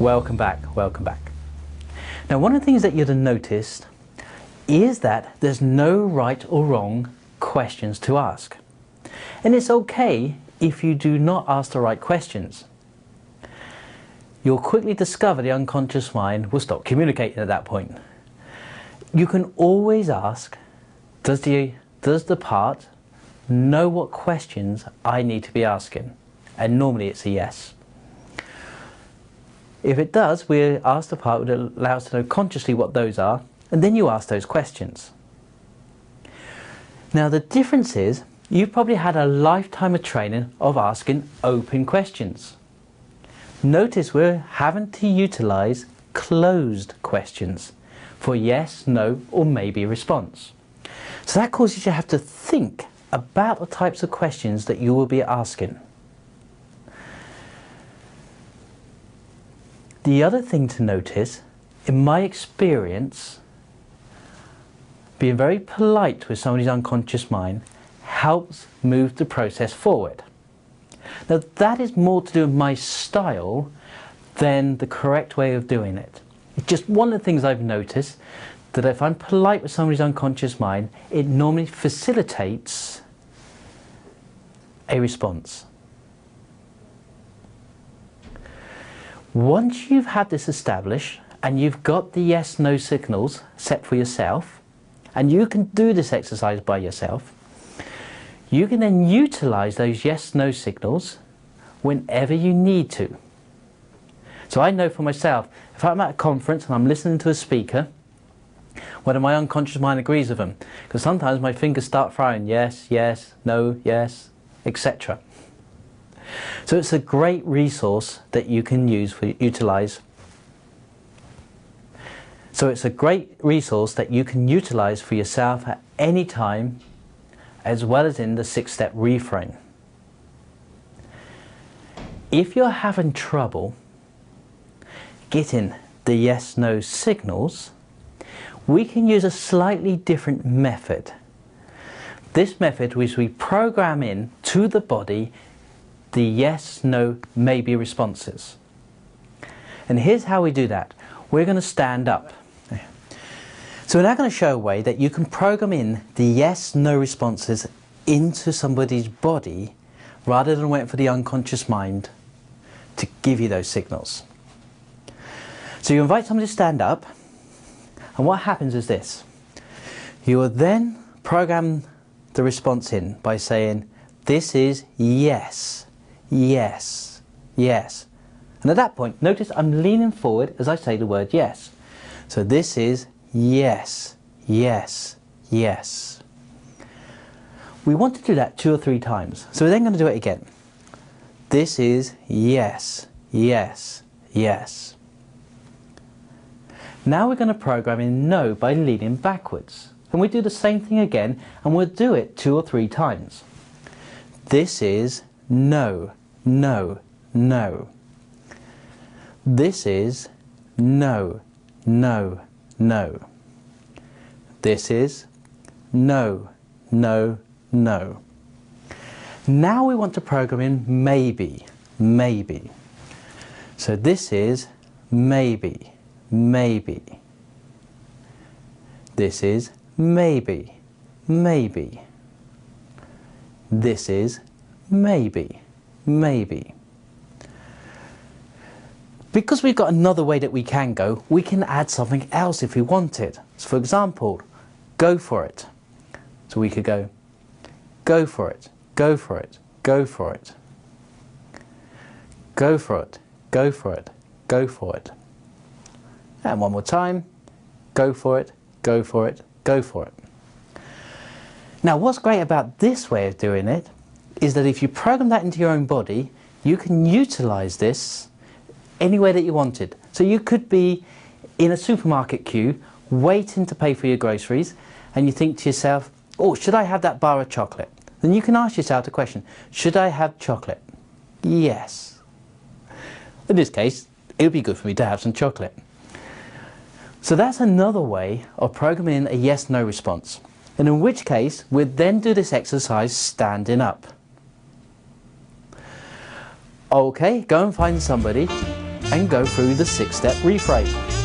Welcome back, welcome back. Now, one of the things that you'd have noticed is that there's no right or wrong questions to ask. And it's okay if you do not ask the right questions. You'll quickly discover the unconscious mind will stop communicating at that point. You can always ask, does the part know what questions I need to be asking? And normally it's a yes. If it does, we ask the part that allows us to know consciously what those are, and then you ask those questions. Now the difference is, you've probably had a lifetime of training of asking open questions. Notice we're having to utilize closed questions for yes, no, or maybe response. So that causes you to have to think about the types of questions that you will be asking. The other thing to notice, in my experience, being very polite with somebody's unconscious mind helps move the process forward. Now that is more to do with my style than the correct way of doing it. It's just one of the things I've noticed, that if I'm polite with somebody's unconscious mind, it normally facilitates a response. Once you've had this established and you've got the yes-no signals set for yourself, and you can do this exercise by yourself, you can then utilize those yes-no signals whenever you need to. So I know for myself, if I'm at a conference and I'm listening to a speaker, whether my unconscious mind agrees with them, because sometimes my fingers start throwing yes, yes, no, yes, etc. So it's a great resource that you can utilize. So it's a great resource that you can utilize for yourself at any time, as well as in the 6-step reframe. If you're having trouble getting the yes-no signals, we can use a slightly different method. This method which we program in to the body the yes, no, maybe responses. And here's how we do that. We're going to stand up. So we're now going to show a way that you can program in the yes, no responses into somebody's body rather than waiting for the unconscious mind to give you those signals. So you invite somebody to stand up, and what happens is this. You will then program the response in by saying, this is yes, yes, yes. And at that point, notice I'm leaning forward as I say the word yes. So this is yes, yes, yes. We want to do that 2 or 3 times. So we're then going to do it again. This is yes, yes, yes. Now we're going to program in no by leaning backwards. And we do the same thing again, and we'll do it 2 or 3 times. This is no, no, no. This is no, no, no. This is no, no, no. Now we want to program in maybe, maybe. So this is maybe, maybe. This is maybe, maybe. This is maybe, maybe. Because we've got another way that we can go, we can add something else if we wanted. So for example, go for it. So we could go for it, go for it, go for it. Go for it, go for it, go for it. And one more time, go for it, go for it, go for it. Now what's great about this way of doing it is that if you program that into your own body, you can utilize this anywhere that you wanted. So you could be in a supermarket queue waiting to pay for your groceries, and you think to yourself, oh, should I have that bar of chocolate? Then you can ask yourself the question, should I have chocolate? Yes. In this case, it would be good for me to have some chocolate. So that's another way of programming a yes-no response. And in which case, we'd then do this exercise standing up. Okay, go and find somebody and go through the 6-step reframe.